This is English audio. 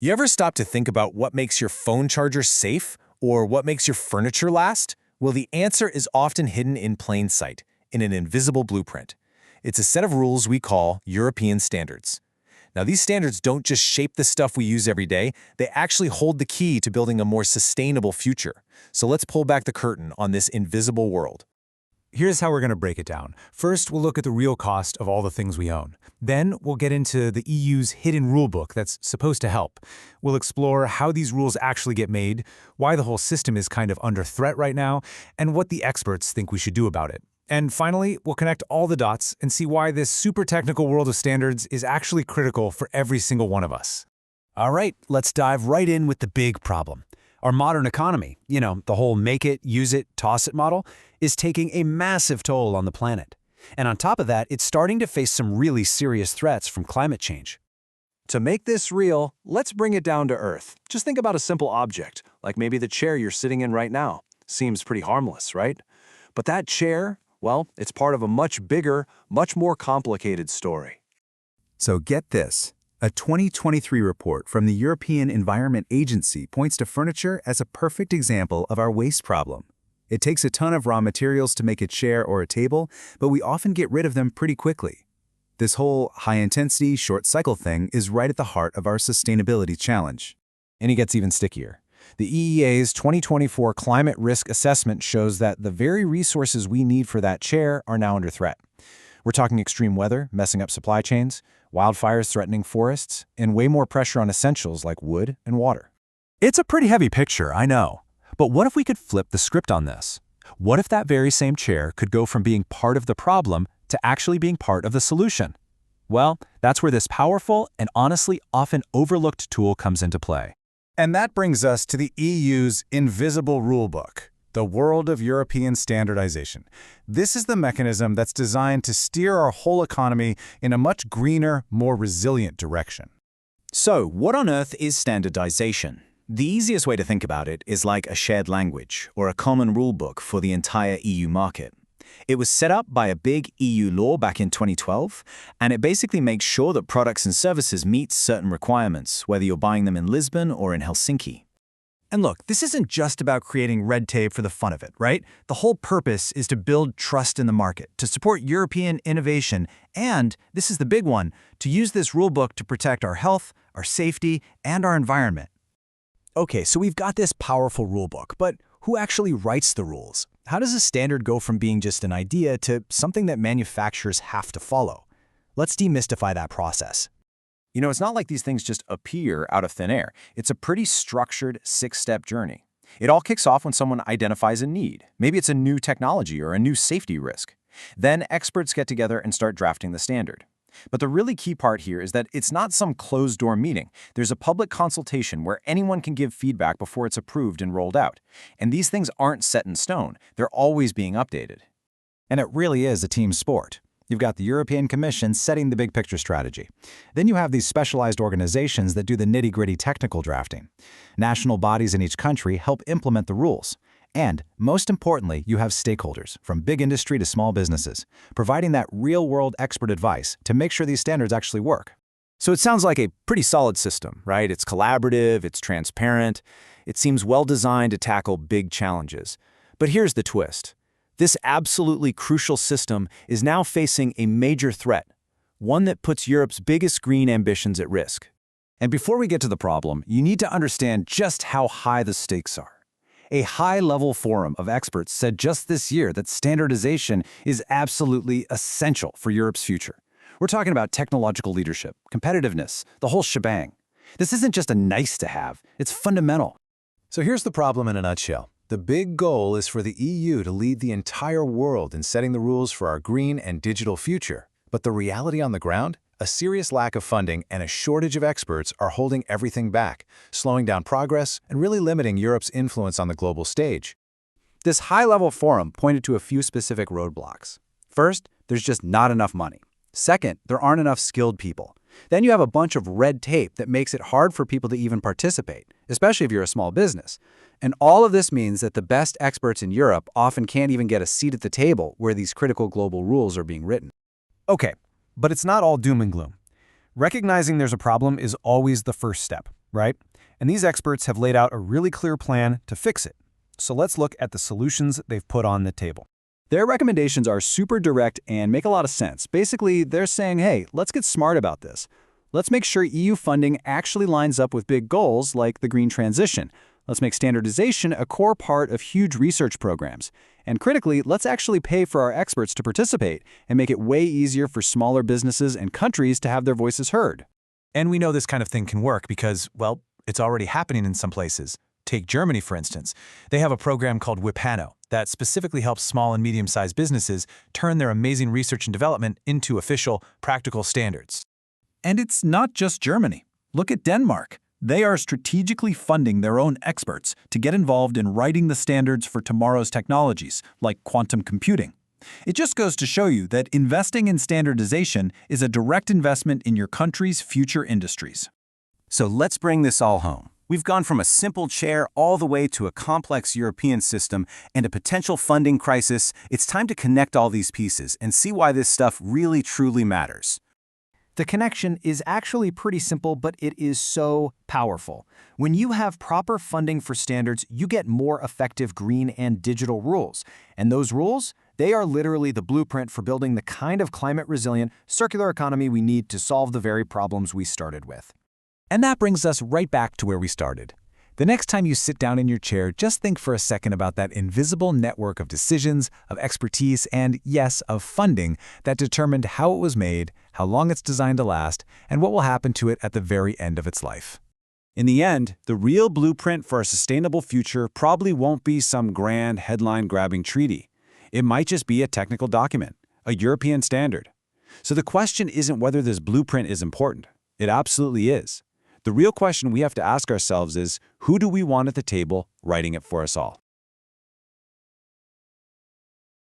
You ever stop to think about what makes your phone charger safe or what makes your furniture last? Well, the answer is often hidden in plain sight, in an invisible blueprint. It's a set of rules we call European standards. Now, these standards don't just shape the stuff we use every day, they actually hold the key to building a more sustainable future. So let's pull back the curtain on this invisible world. Here's how we're going to break it down. First, we'll look at the real cost of all the things we own. Then, we'll get into the EU's hidden rulebook that's supposed to help. We'll explore how these rules actually get made, why the whole system is kind of under threat right now, and what the experts think we should do about it. And finally, we'll connect all the dots and see why this super technical world of standards is actually critical for every single one of us. All right, let's dive right in with the big problem. Our modern economy, the whole make it, use it, toss it model, is taking a massive toll on the planet. And on top of that, it's starting to face some really serious threats from climate change. To make this real, let's bring it down to earth. Just think about a simple object, like maybe the chair you're sitting in right now. Seems pretty harmless, right? But that chair, well, it's part of a much bigger, much more complicated story. So get this. A 2023 report from the European Environment Agency points to furniture as a perfect example of our waste problem. It takes a ton of raw materials to make a chair or a table, but we often get rid of them pretty quickly. This whole high-intensity, short-cycle thing is right at the heart of our sustainability challenge. And it gets even stickier. The EEA's 2024 climate risk assessment shows that the very resources we need for that chair are now under threat. We're talking extreme weather messing up supply chains, wildfires threatening forests, and way more pressure on essentials like wood and water. It's a pretty heavy picture, I know. But what if we could flip the script on this? What if that very same chair could go from being part of the problem to actually being part of the solution? Well, that's where this powerful and honestly often overlooked tool comes into play. And that brings us to the EU's invisible rulebook, the world of European standardization. This is the mechanism that's designed to steer our whole economy in a much greener, more resilient direction. So, what on earth is standardization? The easiest way to think about it is like a shared language or a common rulebook for the entire EU market. It was set up by a big EU law back in 2012, and it basically makes sure that products and services meet certain requirements, whether you're buying them in Lisbon or in Helsinki. And look, this isn't just about creating red tape for the fun of it, right? The whole purpose is to build trust in the market, to support European innovation, and, this is the big one, to use this rulebook to protect our health, our safety, and our environment. Okay, so we've got this powerful rulebook, but who actually writes the rules? How does a standard go from being just an idea to something that manufacturers have to follow? Let's demystify that process. It's not like these things just appear out of thin air. It's a pretty structured 6-step journey. It all kicks off when someone identifies a need. Maybe it's a new technology or a new safety risk. Then experts get together and start drafting the standard. But the really key part here is that it's not some closed-door meeting. There's a public consultation where anyone can give feedback before it's approved and rolled out. And these things aren't set in stone. They're always being updated. And it really is a team sport. You've got the European Commission setting the big picture strategy. Then you have these specialized organizations that do the nitty-gritty technical drafting. National bodies in each country help implement the rules. And, most importantly, you have stakeholders, from big industry to small businesses, providing that real-world expert advice to make sure these standards actually work. So it sounds like a pretty solid system, right? It's collaborative, it's transparent, it seems well-designed to tackle big challenges. But here's the twist. This absolutely crucial system is now facing a major threat, one that puts Europe's biggest green ambitions at risk. And before we get to the problem, you need to understand just how high the stakes are. A high-level forum of experts said just this year that standardization is absolutely essential for Europe's future. We're talking about technological leadership, competitiveness, the whole shebang. This isn't just a nice-to-have, it's fundamental. So here's the problem in a nutshell. The big goal is for the EU to lead the entire world in setting the rules for our green and digital future. But the reality on the ground? A serious lack of funding and a shortage of experts are holding everything back, slowing down progress and really limiting Europe's influence on the global stage. This high-level forum pointed to a few specific roadblocks. First, there's just not enough money. Second, there aren't enough skilled people. Then you have a bunch of red tape that makes it hard for people to even participate, especially if you're a small business. And all of this means that the best experts in Europe often can't even get a seat at the table where these critical global rules are being written. Okay, but it's not all doom and gloom. Recognizing there's a problem is always the first step. right? And these experts have laid out a really clear plan to fix it. So let's look at the solutions they've put on the table. Their recommendations are super direct and make a lot of sense. Basically, they're saying, hey, let's get smart about this. Let's make sure EU funding actually lines up with big goals like the green transition. Let's make standardization a core part of huge research programs. And critically, let's actually pay for our experts to participate and make it way easier for smaller businesses and countries to have their voices heard. And we know this kind of thing can work because, well, it's already happening in some places. Take Germany, for instance. They have a program called WIPANO that specifically helps small and medium-sized businesses turn their amazing research and development into official, practical standards. And it's not just Germany. Look at Denmark. They are strategically funding their own experts to get involved in writing the standards for tomorrow's technologies, like quantum computing. It just goes to show you that investing in standardization is a direct investment in your country's future industries. So let's bring this all home. We've gone from a simple chair all the way to a complex European system and a potential funding crisis. It's time to connect all these pieces and see why this stuff really truly matters. The connection is actually pretty simple, but it is so powerful. When you have proper funding for standards, you get more effective green and digital rules. And those rules, they are literally the blueprint for building the kind of climate-resilient, circular economy we need to solve the very problems we started with. And that brings us right back to where we started. The next time you sit down in your chair, just think for a second about that invisible network of decisions, of expertise, and, yes, of funding that determined how it was made, how long it's designed to last, and what will happen to it at the very end of its life. In the end, the real blueprint for a sustainable future probably won't be some grand headline-grabbing treaty. It might just be a technical document, a European standard. So the question isn't whether this blueprint is important. It absolutely is. The real question we have to ask ourselves is, who do we want at the table writing it for us all?